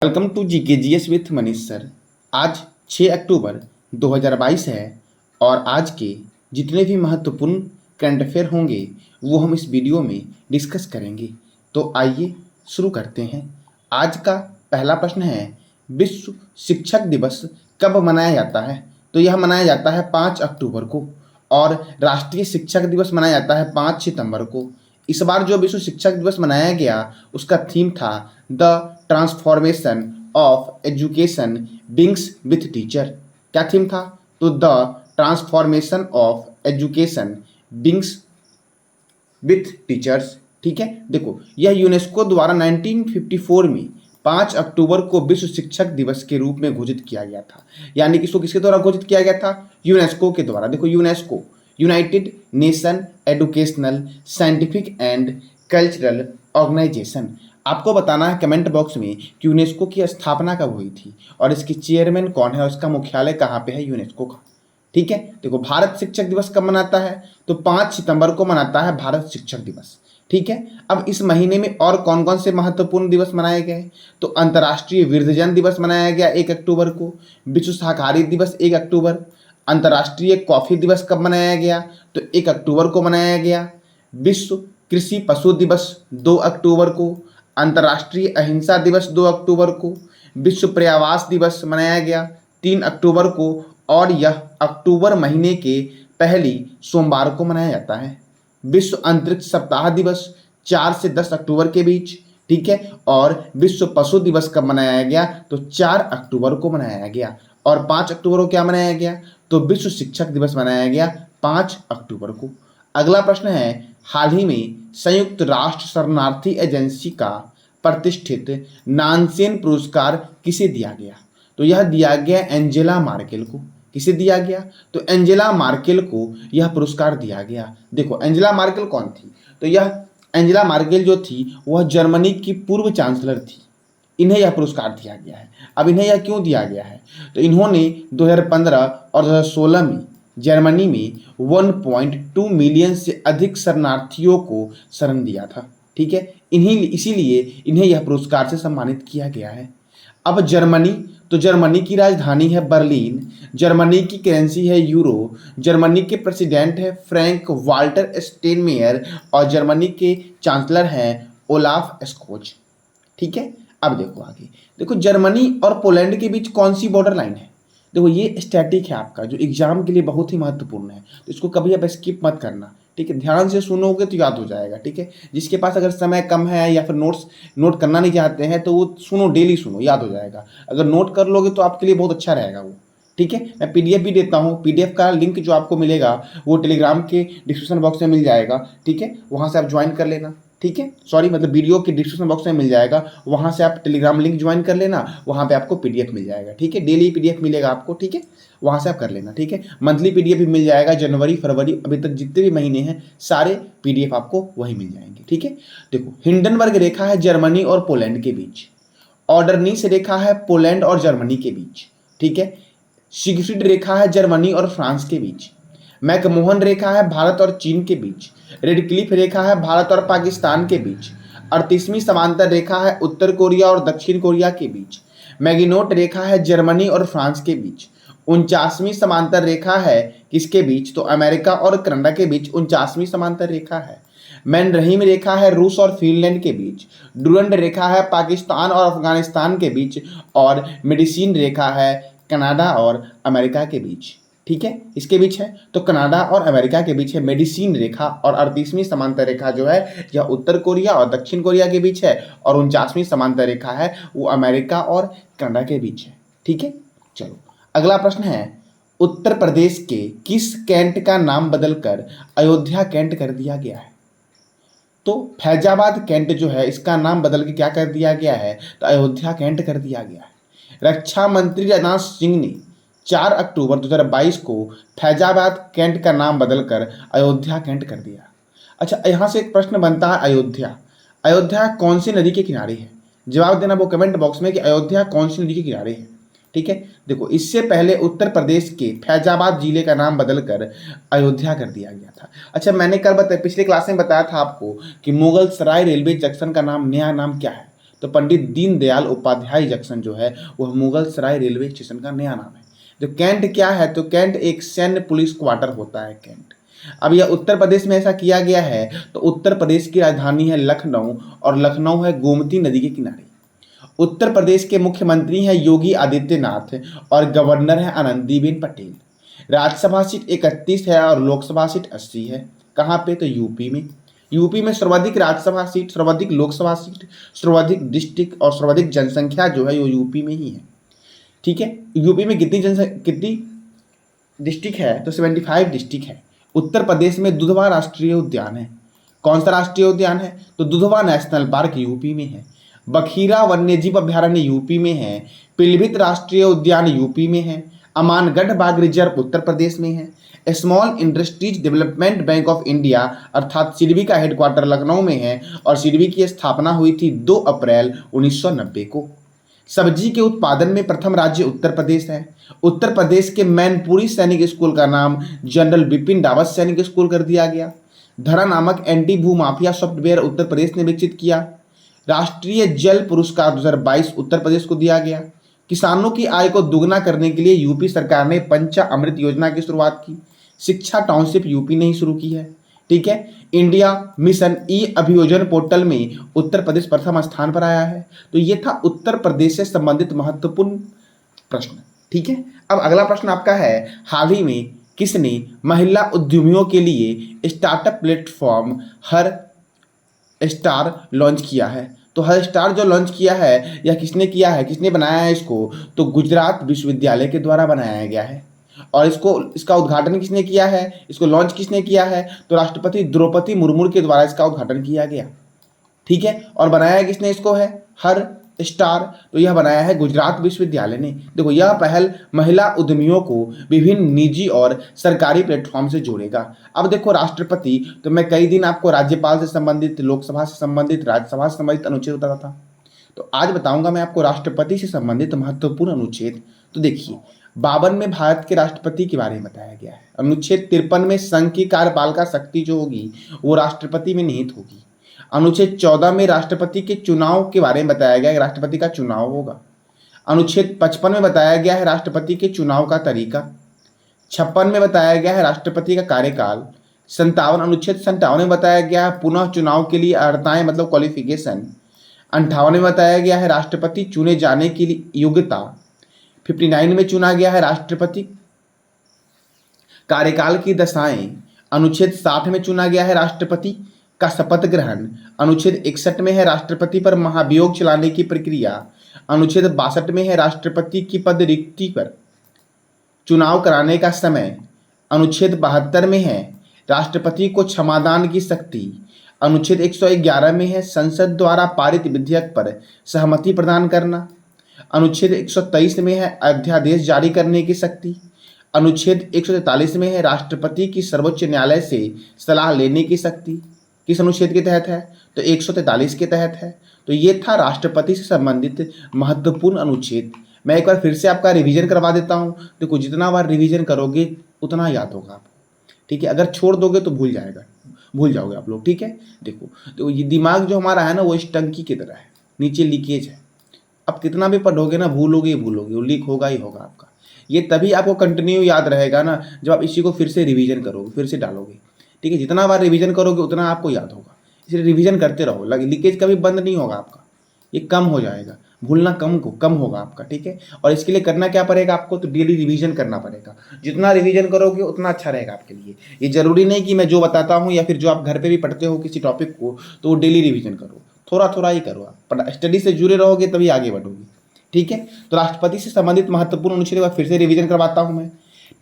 Welcome to GK GS with Manish sir. आज 6 अक्टूबर 2022 है और आज के जितने भी महत्वपूर्ण करंट अफेयर होंगे वो हम इस वीडियो में डिस्कस करेंगे। तो आइए शुरू करते हैं। आज का पहला प्रश्न है, विश्व शिक्षक दिवस कब मनाया जाता है? तो यह मनाया जाता है 5 अक्टूबर को और राष्ट्रीय शिक्षक दिवस मनाया जाता है 5 सितंबर को। इस बार जो विश्व शिक्षक दिवस मनाया गया उसका थीम था the transformation of education begins with teacher. क्या थीम था? तो the transformation of education begins with teachers. ठीक है, देखो यह यूनेस्को द्वारा 1954 में 5 अक्टूबर को विश्व शिक्षक दिवस के रूप में घोषित किया गया था। यानी कि इसको किसके द्वारा घोषित किया गया था? यूनेस्को के द्वारा। देखो UNESCO United Nation Educational Scientific and Cultural Organization. आपको बताना है कमेंट बॉक्स में कि यूनेस्को की स्थापना कब हुई थी और इसकी चेयरमैन कौन है और इसका मुख्यालय कहाँ पे है यूनेस्को का। ठीक है, देखो भारत शिक्षक दिवस कब मनाता है? तो 5 सितंबर को मनाता है भारत शिक्षक दिवस। ठीक है, अब इस महीने में और कौन कौन से महत्वपूर्ण दिवस मनाए गए? तो अंतर्राष्ट्रीय वृद्धजन दिवस मनाया गया 1 अक्टूबर को, विश्व शाकाहारी दिवस 1 अक्टूबर, अंतर्राष्ट्रीय कॉफी दिवस कब मनाया गया? तो 1 अक्टूबर को मनाया गया, विश्व कृषि पशु दिवस 2 अक्टूबर को, अंतर्राष्ट्रीय अहिंसा दिवस 2 अक्टूबर को, विश्व पर्यावरण दिवस मनाया गया 3 अक्टूबर को और यह अक्टूबर महीने के पहली सोमवार को मनाया जाता है। विश्व अंतरिक्ष सप्ताह दिवस 4 से 10 अक्टूबर के बीच। ठीक है, और विश्व पशु दिवस कब मनाया गया? तो 4 अक्टूबर को मनाया गया। और 5 अक्टूबर को क्या मनाया गया? तो विश्व शिक्षक दिवस मनाया गया 5 अक्टूबर को। अगला प्रश्न है, हाल ही में संयुक्त राष्ट्र शरणार्थी एजेंसी का प्रतिष्ठित नानसेन पुरस्कार किसे दिया गया? तो यह दिया गया एंजेला मार्केल को। किसे दिया गया? तो एंजेला मार्केल को यह पुरस्कार दिया गया। देखो एंजेला मार्केल कौन थी? तो यह एंजेला मार्केल जो थी वह जर्मनी की पूर्व चांसलर थी। इन्हें यह पुरस्कार दिया गया है। अब इन्हें यह क्यों दिया गया है? तो इन्होंने 2015 और 2016 में जर्मनी में 1.2 मिलियन से अधिक शरणार्थियों को शरण दिया था। ठीक है, इसीलिए इन्हें यह पुरस्कार से सम्मानित किया गया है। अब जर्मनी, तो जर्मनी की राजधानी है बर्लिन, जर्मनी की करेंसी है यूरो, जर्मनी के प्रेसिडेंट है फ्रैंक वाल्टर स्टेनमेयर और जर्मनी के चांसलर हैं ओलाफ स्कोच। ठीक है, अब देखो आगे, देखो जर्मनी और पोलैंड के बीच कौन सी बॉर्डर लाइन है? देखो ये स्टैटिक है आपका, जो एग्जाम के लिए बहुत ही महत्वपूर्ण है, तो इसको कभी आप स्किप मत करना। ठीक है, ध्यान से सुनोगे तो याद हो जाएगा। ठीक है, जिसके पास अगर समय कम है या फिर नोट्स नोट करना नहीं चाहते हैं तो वो सुनो, डेली सुनो, याद हो जाएगा। अगर नोट कर लोगे तो आपके लिए बहुत अच्छा रहेगा वो। ठीक है, मैं पीडीएफ भी देता हूँ। पीडीएफ का लिंक जो आपको मिलेगा वो टेलीग्राम के डिस्क्रिप्शन बॉक्स में मिल जाएगा। ठीक है, वहाँ से आप ज्वाइन कर लेना। ठीक है, सॉरी मतलब वीडियो के डिस्क्रिप्शन बॉक्स में मिल जाएगा, वहाँ से आप टेलीग्राम लिंक ज्वाइन कर लेना, वहाँ पे आपको पीडीएफ मिल जाएगा। ठीक है, डेली पीडीएफ मिलेगा आपको। ठीक है, वहाँ से आप कर लेना। ठीक है, मंथली पीडीएफ भी मिल जाएगा, जनवरी फरवरी अभी तक जितने भी महीने हैं सारे पीडीएफ आपको वही मिल जाएंगे। ठीक है, देखो हिंडनबर्ग रेखा है जर्मनी और पोलैंड के बीच, ऑर्डरनीस रेखा है पोलैंड और जर्मनी के बीच। ठीक है, सिगफ्रीड रेखा है जर्मनी और फ्रांस के बीच, मैकमोहन रेखा है भारत और चीन के बीच, रेड क्लिफ रेखा है भारत और पाकिस्तान के बीच, 38वीं समांतर रेखा है उत्तर कोरिया और दक्षिण कोरिया के बीच, मैगिनोट रेखा है जर्मनी और फ्रांस के बीच, 49वीं समांतर रेखा है किसके बीच? तो अमेरिका और कनाडा के बीच 49वीं समांतर रेखा है। मैनरहीम रेखा है रूस और फिनलैंड के बीच, डुरंड रेखा है पाकिस्तान और अफगानिस्तान के बीच और मेडिसिन रेखा है कनाडा और अमेरिका के बीच। ठीक है, इसके बीच है, तो कनाडा और अमेरिका के बीच है मेडिसिन रेखा। और 38वीं समांतर रेखा जो है यह उत्तर कोरिया और दक्षिण कोरिया के बीच है और 49वीं समांतर रेखा है वो अमेरिका और कनाडा के बीच है। ठीक है, चलो अगला प्रश्न है, उत्तर प्रदेश के किस कैंट का नाम बदलकर अयोध्या कैंट कर दिया गया है? तो फैजाबाद कैंट जो है इसका नाम बदल के क्या कर दिया गया है? तो अयोध्या कैंट कर दिया गया है। रक्षा मंत्री राजनाथ सिंह ने 4 अक्टूबर 2022 को फैजाबाद कैंट का नाम बदलकर अयोध्या कैंट कर दिया। अच्छा, यहाँ से एक प्रश्न बनता है, अयोध्या अयोध्या कौन सी नदी के किनारे है? जवाब देना वो कमेंट बॉक्स में कि अयोध्या कौन सी नदी के किनारे है। ठीक है, देखो इससे पहले उत्तर प्रदेश के फैजाबाद जिले का नाम बदलकर अयोध्या कर दिया गया था। अच्छा, मैंने कल पिछले क्लास में बताया था आपको कि मुगल सराय रेलवे जंक्शन का नाम, नया नाम क्या है? तो पंडित दीनदयाल उपाध्याय जंक्शन जो है वह मुगल सराय रेलवे स्टेशन का नया नाम है। जो कैंट क्या है, तो कैंट एक सैन्य पुलिस क्वार्टर होता है कैंट। अब यह उत्तर प्रदेश में ऐसा किया गया है, तो उत्तर प्रदेश की राजधानी है लखनऊ, और लखनऊ है गोमती नदी के किनारे। उत्तर प्रदेश के मुख्यमंत्री हैं योगी आदित्यनाथ और गवर्नर है आनंदीबेन पटेल। राज्यसभा सीट 31 है और लोकसभा सीट 80 है। कहाँ पे, तो यूपी में। यूपी में सर्वाधिक राज्यसभा सीट, सर्वाधिक लोकसभा सीट, सर्वाधिक डिस्ट्रिक्ट और सर्वाधिक जनसंख्या जो है वो यूपी में ही है। ठीक है, यूपी में कितनी डिस्ट्रिक्ट है, तो 75 डिस्ट्रिक्ट है। उत्तर प्रदेश में दुधवा राष्ट्रीय उद्यान है। कौन सा राष्ट्रीय उद्यान है, तो दुधवा नेशनल पार्क यूपी में है। बखीरा वन्यजीव अभ्यारण्य यूपी में है। पीलीभीत राष्ट्रीय उद्यान यूपी में है। अमानगढ़ बाघ रिजर्व उत्तर प्रदेश में है। Small industries development bank of India अर्थात सिडबी का हेडक्वार्टर लखनऊ में है और सिडबी की स्थापना हुई थी 2 अप्रैल 1990 को। सब्जी के उत्पादन में प्रथम राज्य उत्तर प्रदेश है। उत्तर प्रदेश के मैनपुरी सैनिक स्कूल का नाम जनरल बिपिन रावत सैनिक स्कूल कर दिया गया। धरा नामक एंटी भू माफिया सॉफ्टवेयर उत्तर प्रदेश ने विकसित किया। राष्ट्रीय जल पुरस्कार 2022 उत्तर प्रदेश को दिया गया। किसानों की आय को दुगना करने के लिए यूपी सरकार ने पंचा अमृत योजना की शुरुआत की। शिक्षा टाउनशिप यूपी ने ही शुरू की है। ठीक है, इंडिया मिशन ई अभियोजन पोर्टल में उत्तर प्रदेश प्रथम स्थान पर आया है। तो ये था उत्तर प्रदेश से संबंधित महत्वपूर्ण प्रश्न। ठीक है, अब अगला प्रश्न आपका है, हाल ही में किसने महिला उद्यमियों के लिए स्टार्टअप प्लेटफॉर्म हर स्टार लॉन्च किया है। तो हर स्टार जो लॉन्च किया है यह किसने किया है, किसने बनाया है इसको, तो गुजरात विश्वविद्यालय के द्वारा बनाया गया है। और इसका उद्घाटन किसने किया है, इसको लॉन्च किसने किया है, तो राष्ट्रपति द्रौपदी मुर्मू के द्वारा इसका उद्घाटन किया गया। ठीक है, और बनाया किसने इसको है, हर स्टार, तो यह बनाया है गुजरात विश्वविद्यालय ने। देखो, यह पहल महिला उद्यमियों को विभिन्न निजी और सरकारी प्लेटफॉर्म से जोड़ेगा। अब देखो, राष्ट्रपति, तो मैं कई दिन आपको राज्यपाल से संबंधित, लोकसभा से संबंधित, राज्यसभा से संबंधित अनुच्छेद बताता था, तो आज बताऊंगा मैं आपको राष्ट्रपति से संबंधित महत्वपूर्ण अनुच्छेद। तो देखिए, 52 में भारत के राष्ट्रपति के बारे में बताया गया है। अनुच्छेद 53 में संघ की कार्यपालिका शक्ति जो होगी वो राष्ट्रपति में निहित होगी। अनुच्छेद 14 में राष्ट्रपति के चुनाव के बारे में बताया गया है, राष्ट्रपति का चुनाव होगा। अनुच्छेद 55 में बताया गया है राष्ट्रपति के चुनाव का तरीका। 56 में बताया गया है राष्ट्रपति का कार्यकाल। 57 अनुच्छेद 57 में बताया गया है पुनः चुनाव के लिए अर्हताएं मतलब क्वालिफिकेशन। 58 में बताया गया है राष्ट्रपति चुने जाने की योग्यता। 59 में चुना गया है राष्ट्रपति कार्यकाल की दशाएं। अनुच्छेद 60 में चुना गया है राष्ट्रपति का शपथ ग्रहण। अनुच्छेद 61 में है राष्ट्रपति पर महाभियोग चलाने की प्रक्रिया। अनुच्छेद 62 में है राष्ट्रपति की पद रिक्ति पर चुनाव कराने का समय। अनुच्छेद 72 में है राष्ट्रपति को क्षमादान की शक्ति। अनुच्छेद 111 में है संसद द्वारा पारित विधेयक पर सहमति प्रदान करना। अनुच्छेद 123 में है अध्यादेश जारी करने की शक्ति। अनुच्छेद 143 में है राष्ट्रपति की सर्वोच्च न्यायालय से सलाह लेने की शक्ति। किस अनुच्छेद के तहत है, तो 143 के तहत है। तो ये था राष्ट्रपति से संबंधित महत्वपूर्ण अनुच्छेद। मैं एक बार फिर से आपका रिवीजन करवा देता हूँ। देखो, जितना बार रिवीजन करोगे उतना याद होगा आपको। ठीक है, अगर छोड़ दोगे तो भूल जाओगे आप लोग। ठीक है, देखो, तो ये दिमाग जो हमारा है ना वो इस टंकी की तरह है, नीचे लीकेज है। अब कितना भी पढ़ोगे ना भूलोगे, वो लीक होगा ही होगा आपका। ये तभी आपको कंटिन्यू याद रहेगा ना जब आप इसी को फिर से रिवीजन करोगे, फिर से डालोगे। ठीक है, जितना बार रिवीजन करोगे उतना आपको याद होगा, इसलिए रिवीजन करते रहो। लीकेज कभी बंद नहीं होगा आपका, ये कम हो जाएगा, भूलना कम होगा आपका। ठीक है, और इसके लिए करना क्या पड़ेगा आपको, तो डेली रिवीजन करना पड़ेगा। जितना रिवीजन करोगे उतना अच्छा रहेगा आपके लिए। ये जरूरी नहीं कि मैं जो बताता हूँ या फिर जो आप घर पे भी पढ़ते हो किसी टॉपिक को तो वो डेली रिवीजन करो, थोड़ा थोड़ा ही करो। आप स्टडी से जुड़े रहोगे तभी आगे बढ़ोगे। ठीक है, तो राष्ट्रपति से संबंधित महत्वपूर्ण अनुच्छेद फिर से रिवीजन करवाता हूँ मैं।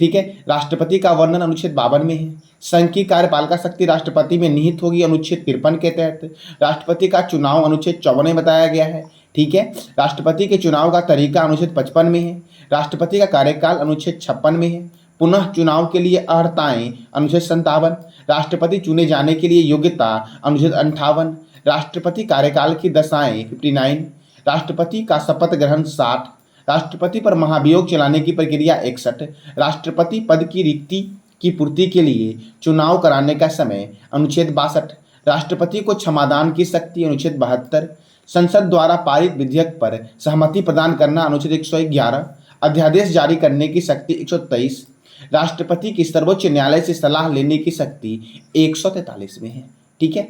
ठीक है, राष्ट्रपति का वर्णन अनुच्छेद 52 में है। संघ की कार्यपालिका शक्ति राष्ट्रपति में निहित होगी अनुच्छेद 53 के तहत। राष्ट्रपति का चुनाव अनुच्छेद 54 में बताया गया है। ठीक है, राष्ट्रपति के चुनाव का तरीका अनुच्छेद 55 में है। राष्ट्रपति का कार्यकाल अनुच्छेद 56 में है। पुनः चुनाव के लिए अर्हताएं अनुच्छेद 57। राष्ट्रपति चुने जाने के लिए योग्यता अनुच्छेद 58। राष्ट्रपति कार्यकाल की दशाएं 59। राष्ट्रपति का शपथ ग्रहण 60। राष्ट्रपति पर महाभियोग चलाने की प्रक्रिया 61। राष्ट्रपति पद की रिक्ति की पूर्ति के लिए चुनाव कराने का समय अनुच्छेद 62। राष्ट्रपति को क्षमादान की शक्ति अनुच्छेद 72। संसद द्वारा पारित विधेयक पर सहमति प्रदान करना अनुच्छेद 111, अध्यादेश जारी करने की शक्ति 123, राष्ट्रपति की सर्वोच्च न्यायालय से सलाह लेने की शक्ति 143 में है। ठीक है,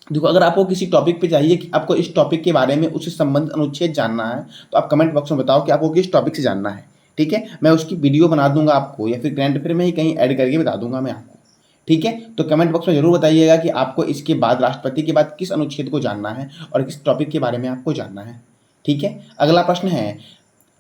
देखो अगर आपको किसी टॉपिक पे चाहिए कि आपको इस टॉपिक के बारे में उससे संबंधित अनुच्छेद जानना है तो आप कमेंट बॉक्स में बताओ कि आपको किस टॉपिक से जानना है। ठीक है, मैं उसकी वीडियो बना दूंगा आपको, या फिर करंट अफेयर में ही कहीं ऐड करके बता दूंगा मैं आपको। ठीक है, तो कमेंट बॉक्स में जरूर बताइएगा कि आपको इसके बाद राष्ट्रपति के बाद किस अनुच्छेद को जानना है और किस टॉपिक के बारे में आपको जानना है। ठीक है, अगला प्रश्न है,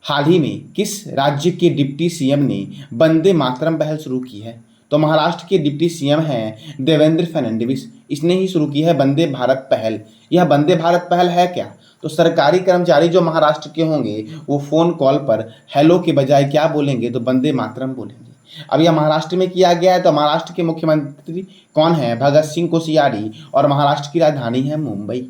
हाल ही में किस राज्य के डिप्टी सीएम ने वंदे मातरम पहल शुरू की है? तो महाराष्ट्र के डिप्टी सीएम हैं देवेंद्र फडणवीस, इसने ही शुरू की है वंदे भारत पहल। यह वंदे भारत पहल है क्या? तो सरकारी कर्मचारी जो महाराष्ट्र के होंगे वो फोन कॉल पर हेलो के बजाय क्या बोलेंगे? तो वंदे मातरम बोलेंगे। अब यह महाराष्ट्र में किया गया है, तो महाराष्ट्र के मुख्यमंत्री कौन है? भगत सिंह कोश्यारी, और महाराष्ट्र की राजधानी है मुंबई।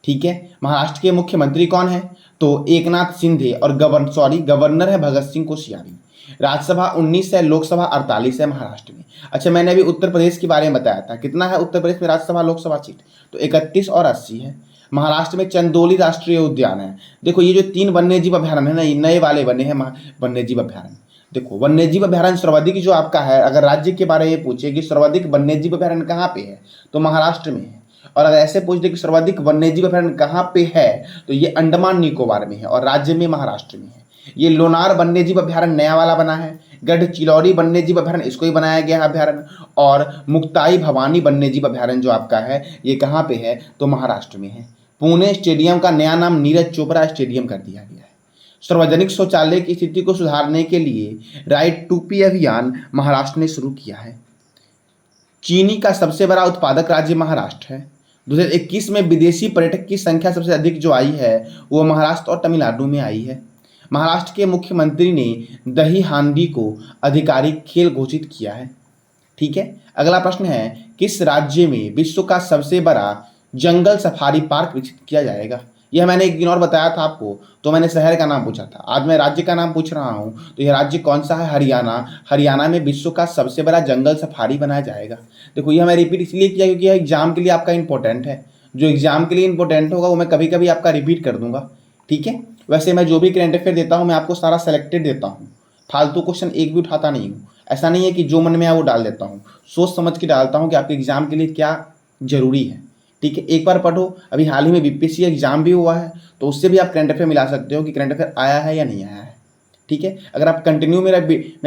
ठीक है, महाराष्ट्र के मुख्यमंत्री कौन है? तो एकनाथ शिंदे, और गवर्नर है भगत सिंह कोश्यारी। राज्यसभा 19 है, लोकसभा 48 है महाराष्ट्र में। अच्छा, मैंने अभी उत्तर प्रदेश के बारे में बताया था, कितना है उत्तर प्रदेश में राज्यसभा लोकसभा सीट? तो 31 और 80 है। महाराष्ट्र में चंदोली राष्ट्रीय उद्यान है। देखो ये जो 3 वन्यजीव अभ्यारण्य है ना, ये नए वाले बने हैं वन्यजीव अभ्यारण्य। देखो वन्यजीव अभ्यारण्य सर्वाधिक जो आपका है, अगर राज्य के बारे में पूछे कि सर्वाधिक वन्यजीव अभ्यारण्य कहाँ पे है, तो महाराष्ट्र में है। और अगर ऐसे पूछ दे कि सर्वाधिक वन्यजीव अभ्यारण्य कहाँ पे है, तो ये अंडमान निकोबार में है और राज्य में महाराष्ट्र में है। ये लोनार वन्यजीव अभ्यारण्य नया वाला बना है, गढ़चिलौरी वन्यजीव अभ्यारण्य इसको ही बनाया गया है अभ्यारण्य, और मुक्ताई भवानी वन्यजीव अभ्यारण्य जो आपका है ये कहाँ पे है? तो महाराष्ट्र में है। पुणे स्टेडियम का नया नाम नीरज चोपड़ा स्टेडियम कर दिया गया है। सार्वजनिक शौचालय की स्थिति को सुधारने के लिए राइट टू पी अभियान महाराष्ट्र ने शुरू किया है। चीनी का सबसे बड़ा उत्पादक राज्य महाराष्ट्र है। 2021 में विदेशी पर्यटक की संख्या सबसे अधिक जो आई है वो महाराष्ट्र और तमिलनाडु में आई है। महाराष्ट्र के मुख्यमंत्री ने दही हांडी को आधिकारिक खेल घोषित किया है। ठीक है, अगला प्रश्न है, किस राज्य में विश्व का सबसे बड़ा जंगल सफारी पार्क विकसित किया जाएगा? यह मैंने एक दिन और बताया था आपको, तो मैंने शहर का नाम पूछा था, आज मैं राज्य का नाम पूछ रहा हूँ। तो यह राज्य कौन सा है? हरियाणा। हरियाणा में विश्व का सबसे बड़ा जंगल सफारी बनाया जाएगा। देखो यह मैं रिपीट इसलिए किया क्योंकि यह एग्जाम के लिए आपका इंपॉर्टेंट है। जो एग्जाम के लिए इंपॉर्टेंट होगा वो मैं कभी कभी आपका रिपीट कर दूंगा। ठीक है, वैसे मैं जो भी करंट अफेयर देता हूँ मैं आपको सारा सेलेक्टेड देता हूँ, फालतू क्वेश्चन एक भी उठाता नहीं हूँ। ऐसा नहीं है कि जो मन में आए वो डाल देता हूँ, सोच समझ के डालता हूँ कि आपके एग्जाम के लिए क्या जरूरी है। ठीक है, एक बार पढ़ो। अभी हाल ही में बीपीएससी एग्जाम भी हुआ है, तो उससे भी आप करंट अफेयर मिला सकते हो कि करंट अफेयर आया है या नहीं आया है। ठीक है, अगर आप कंटिन्यू मेरा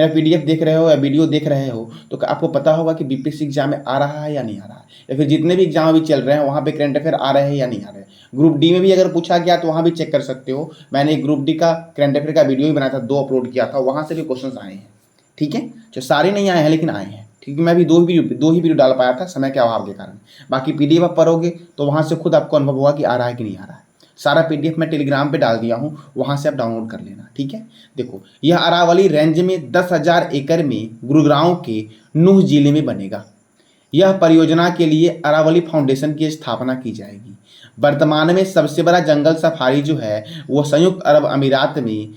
पीडीएफ देख रहे हो या वीडियो देख रहे हो तो आपको पता होगा कि बीपीएससी एग्जाम में आ रहा है या नहीं आ रहा है, या फिर जितने भी एग्जाम अभी चल रहे हैं वहाँ पे करंट अफेयर आ रहे हैं या नहीं आ रहे हैं। ग्रुप डी में भी अगर पूछा गया तो वहाँ भी चेक कर सकते हो। मैंने ग्रुप डी का करंट अफेयर का वीडियो भी बनाया था, 2 अपलोड किया था, वहाँ से भी क्वेश्चन आए हैं। ठीक है, जो सारे नहीं आए हैं लेकिन आए हैं। ठीक है, मैं भी दो ही वीडियो डाल पाया था समय के अभाव के कारण। बाकी पीडीएफ आप पढ़ोगे तो वहाँ से खुद आपको अनुभव होगा कि आ रहा है कि नहीं आ रहा है। सारा पीडीएफ मैं टेलीग्राम पे डाल दिया हूँ, वहाँ से आप डाउनलोड कर लेना। ठीक है, देखो यह अरावली रेंज में 10,000 एकड़ में गुरुग्राम के नूह जिले में बनेगा। यह परियोजना के लिए अरावली फाउंडेशन की स्थापना की जाएगी। वर्तमान में सबसे बड़ा जंगल सफारी जो है वो संयुक्त अरब अमीरात में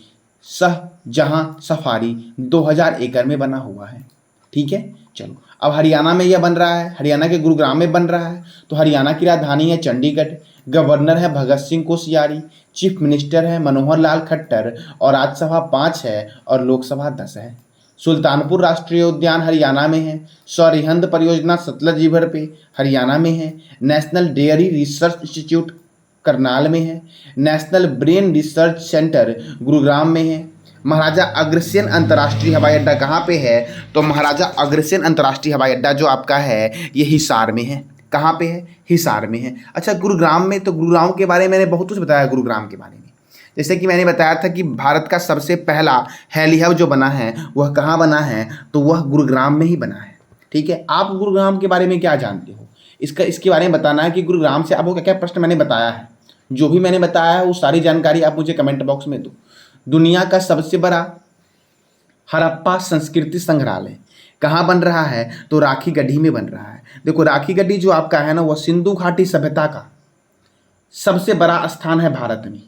शाहजहां सफारी 2000 एकड़ में बना हुआ है। ठीक है, चलो अब हरियाणा में यह बन रहा है, हरियाणा के गुरुग्राम में बन रहा है। तो हरियाणा की राजधानी है चंडीगढ़, गवर्नर है भगत सिंह कोश्यारी, चीफ मिनिस्टर है मनोहर लाल खट्टर, और राज्यसभा 5 है और लोकसभा 10 है। सुल्तानपुर राष्ट्रीय उद्यान हरियाणा में है। सौरिहंद परियोजना सतलज रिवर पे हरियाणा में है। National dairy research institute Karnal में है। National brain research centre Gurugram में है। महाराजा अग्रसेन अंतर्राष्ट्रीय हवाई अड्डा कहाँ पे है? तो महाराजा अग्रसेन अंतर्राष्ट्रीय हवाई अड्डा जो आपका है ये हिसार में है। कहाँ पे है? हिसार में है। अच्छा, गुरुग्राम में, तो गुरुग्राम के बारे में मैंने बहुत कुछ बताया गुरुग्राम के बारे में। जैसे कि मैंने बताया था कि भारत का सबसे पहला हेली हब जो बना है वह कहाँ बना है? तो वह गुरुग्राम में ही बना है। ठीक है, आप गुरुग्राम के बारे में क्या जानते हो? इसके बारे में बताना है कि गुरुग्राम से आपको क्या क्या प्रश्न मैंने बताया है। जो भी मैंने बताया है वो सारी जानकारी आप मुझे कमेंट बॉक्स में दो। दुनिया का सबसे बड़ा हड़प्पा संस्कृति संग्रहालय कहाँ बन रहा है? तो राखी गढ़ी में बन रहा है। देखो राखी गढ़ी जो आपका है ना वह सिंधु घाटी सभ्यता का सबसे बड़ा स्थान है भारत में।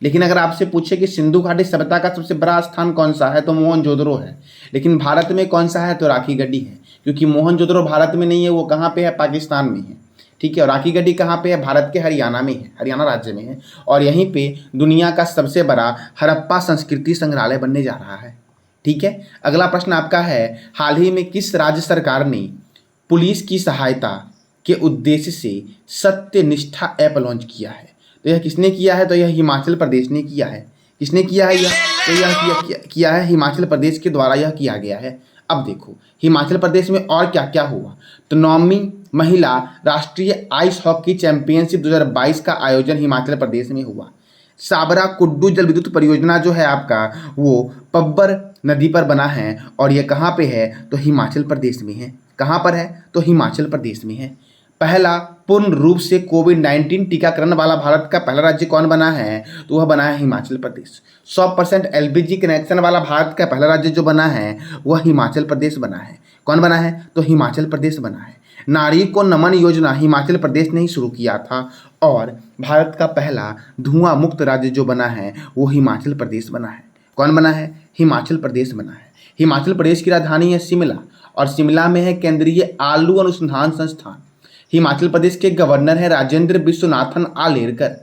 लेकिन अगर आपसे पूछे कि सिंधु घाटी सभ्यता का सबसे बड़ा स्थान कौन सा है तो मोहनजोदड़ो है। लेकिन भारत में कौन सा है? तो राखी गढ़ी है, क्योंकि मोहनजोदड़ो भारत में नहीं है, वो कहाँ पे है? पाकिस्तान में है। ठीक है। और राखी गढ़ी कहाँ पे है? भारत के हरियाणा में है, हरियाणा राज्य में है। और यहीं पे दुनिया का सबसे बड़ा हड़प्पा संस्कृति संग्रहालय बनने जा रहा है, ठीक है। अगला प्रश्न आपका है, हाल ही में किस राज्य सरकार ने पुलिस की सहायता के उद्देश्य से सत्यनिष्ठा ऐप लॉन्च किया है? तो यह किसने किया है? तो यह हिमाचल प्रदेश ने किया है। किसने किया है यह? तो यह किया है हिमाचल प्रदेश के द्वारा यह किया गया है। अब देखो हिमाचल प्रदेश में और क्या क्या हुआ। तो 9वीं महिला राष्ट्रीय आइस हॉकी चैंपियनशिप 2022 का आयोजन हिमाचल प्रदेश में हुआ। साबरा कुड्डू जल विद्युत परियोजना जो है आपका वो पब्बर नदी पर बना है और यह कहाँ पे है? तो हिमाचल प्रदेश में है। कहाँ पर है? तो हिमाचल प्रदेश में है। पहला पूर्ण रूप से कोविड-19 टीकाकरण वाला भारत का पहला राज्य कौन बना है? तो वह बना है हिमाचल प्रदेश। 100% एलपीजी कनेक्शन वाला भारत का पहला राज्य जो बना है वह हिमाचल प्रदेश बना है। कौन बना है? तो हिमाचल प्रदेश बना है। नारी को नमन योजना हिमाचल प्रदेश ने ही शुरू किया था और भारत का पहला धुआं मुक्त राज्य जो बना है वो हिमाचल प्रदेश बना है। कौन बना है? हिमाचल प्रदेश बना है। हिमाचल प्रदेश की राजधानी है शिमला और शिमला में है केंद्रीय आलू अनुसंधान संस्थान। हिमाचल प्रदेश के गवर्नर हैं राजेंद्र विश्वनाथन आलेरकर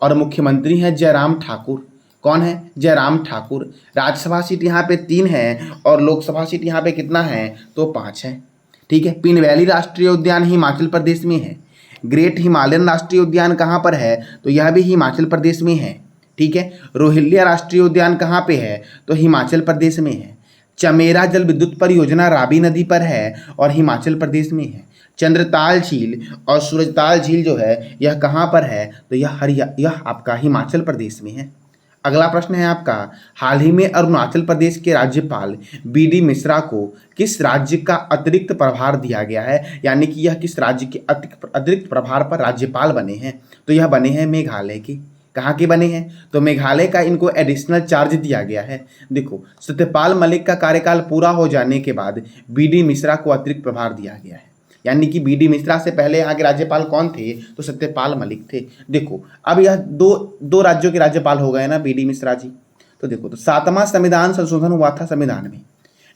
और मुख्यमंत्री हैं जयराम ठाकुर। कौन है? जयराम ठाकुर। राज्यसभा सीट यहाँ पे 3 है और लोकसभा सीट यहाँ पे कितना है? तो 5 है, ठीक है। पिन वैली राष्ट्रीय उद्यान हिमाचल प्रदेश में है। ग्रेट हिमालयन राष्ट्रीय उद्यान कहाँ पर है? तो यह भी हिमाचल प्रदेश में है, ठीक है। रोहिल्ला राष्ट्रीय उद्यान कहाँ पे है? तो हिमाचल प्रदेश में है। चमेरा जल विद्युत परियोजना रावी नदी पर है और हिमाचल प्रदेश में है। चंद्रताल झील और सूरजताल झील जो है यह कहाँ पर है? तो यह आपका हिमाचल प्रदेश में है। अगला प्रश्न है आपका, हाल ही में अरुणाचल प्रदेश के राज्यपाल बीडी मिश्रा को किस राज्य का अतिरिक्त प्रभार दिया गया है? यानी कि यह किस राज्य के अतिरिक्त प्रभार पर राज्यपाल बने हैं? तो यह बने हैं मेघालय के। कहाँ के बने हैं? तो मेघालय का इनको एडिशनल चार्ज दिया गया है। देखो सत्यपाल मलिक का कार्यकाल पूरा हो जाने के बाद बीडी मिश्रा को अतिरिक्त प्रभार दिया गया है। यानी कि बीडी मिश्रा से पहले यहाँ के राज्यपाल कौन थे? तो सत्यपाल मलिक थे। देखो अब यह दो राज्यों के राज्यपाल हो गए ना बीडी मिश्रा जी। तो देखो तो 7वां संविधान संशोधन हुआ था संविधान में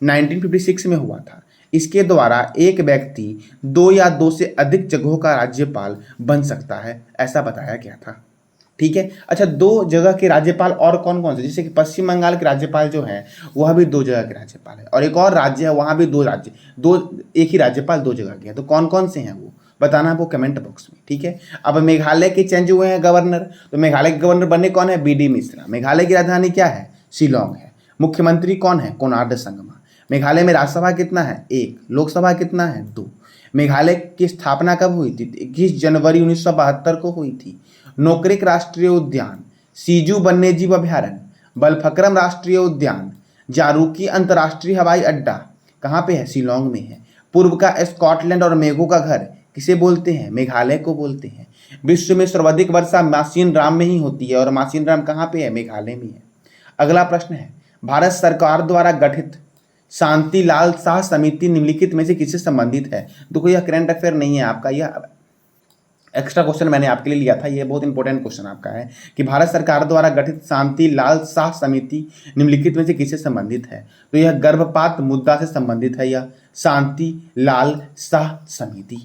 1956 में हुआ था। इसके द्वारा एक व्यक्ति 2 या 2 से अधिक जगहों का राज्यपाल बन सकता है, ऐसा बताया गया था, ठीक है। अच्छा 2 जगह के राज्यपाल और कौन कौन से? जैसे कि पश्चिम बंगाल के राज्यपाल जो है वह भी 2 जगह के राज्यपाल है और एक और राज्य है वहाँ भी 2 राज्य, एक ही राज्यपाल 2 जगह के हैं। तो कौन कौन से हैं वो बताना वो कमेंट बॉक्स में, ठीक है। अब मेघालय के चेंज हुए हैं गवर्नर, तो मेघालय के गवर्नर बने कौन है? बीडी मिश्रा। मेघालय की राजधानी क्या है? शिलोंग है। मुख्यमंत्री कौन है? कोनार्ड संगमा। मेघालय में राज्यसभा कितना है? 1। लोकसभा कितना है? 2। मेघालय की स्थापना कब हुई थी? 21 जनवरी 1972 को हुई थी। नोकरेक राष्ट्रीय उद्यान, सीजू वन्यजीव अभयारण्य, बलफक्रम राष्ट्रीय उद्यान, जारूकी अंतर्राष्ट्रीय हवाई अड्डा कहाँ पे है? शिलोंग में है। पूर्व का स्कॉटलैंड और मेघों का घर किसे बोलते हैं? मेघालय को बोलते हैं। विश्व में सर्वाधिक वर्षा मासिन राम में ही होती है और मासिन राम कहाँ पे है? मेघालय में है। अगला प्रश्न है, भारत सरकार द्वारा गठित शांति लाल शाह समिति निम्नलिखित में से किससे संबंधित है? देखो यह करंट अफेयर नहीं है आपका, यह एक्स्ट्रा क्वेश्चन मैंने आपके लिए लिया था। ये बहुत इंपॉर्टेंट क्वेश्चन आपका है कि भारत सरकार द्वारा गठित शांति लाल शाह समिति निम्नलिखित में से किससे संबंधित है? तो यह गर्भपात मुद्दा से संबंधित है। यह शांति लाल शाह समिति।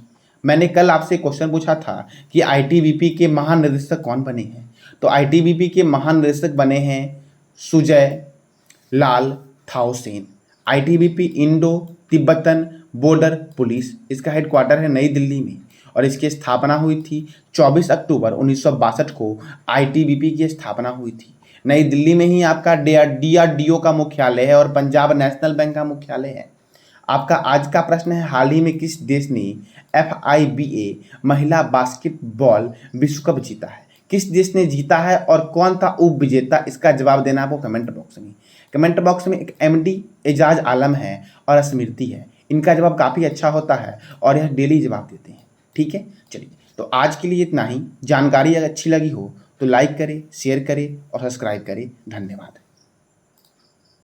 मैंने कल आपसे क्वेश्चन पूछा था कि आईटीबीपी के महानिदेशक कौन बने हैं? तो आईटीबीपी के महानिदेशक बने हैं Sujoy Lal Thaosen. ITBP Indo Tibetan border police, इसका हेडक्वार्टर है नई दिल्ली में और इसकी स्थापना हुई थी 24 अक्टूबर 1962 को। आईटीबीपी की स्थापना हुई थी नई दिल्ली में ही। आपका डीआरडीओ का मुख्यालय है और पंजाब नेशनल बैंक का मुख्यालय है। आपका आज का प्रश्न है, हाल ही में किस देश ने FIBA महिला बास्केटबॉल विश्व कप जीता है? किस देश ने जीता है और कौन था उप विजेता? इसका जवाब देना आपको कमेंट बॉक्स में। कमेंट बॉक्स में एक MD एजाज आलम है और स्मृति है। इनका जवाब काफ़ी अच्छा होता है और यह डेली जवाब देते हैं, ठीक है। चलिए तो आज के लिए इतना ही। जानकारी अगर अच्छी लगी हो तो लाइक करें, शेयर करें और सब्सक्राइब करें। धन्यवाद।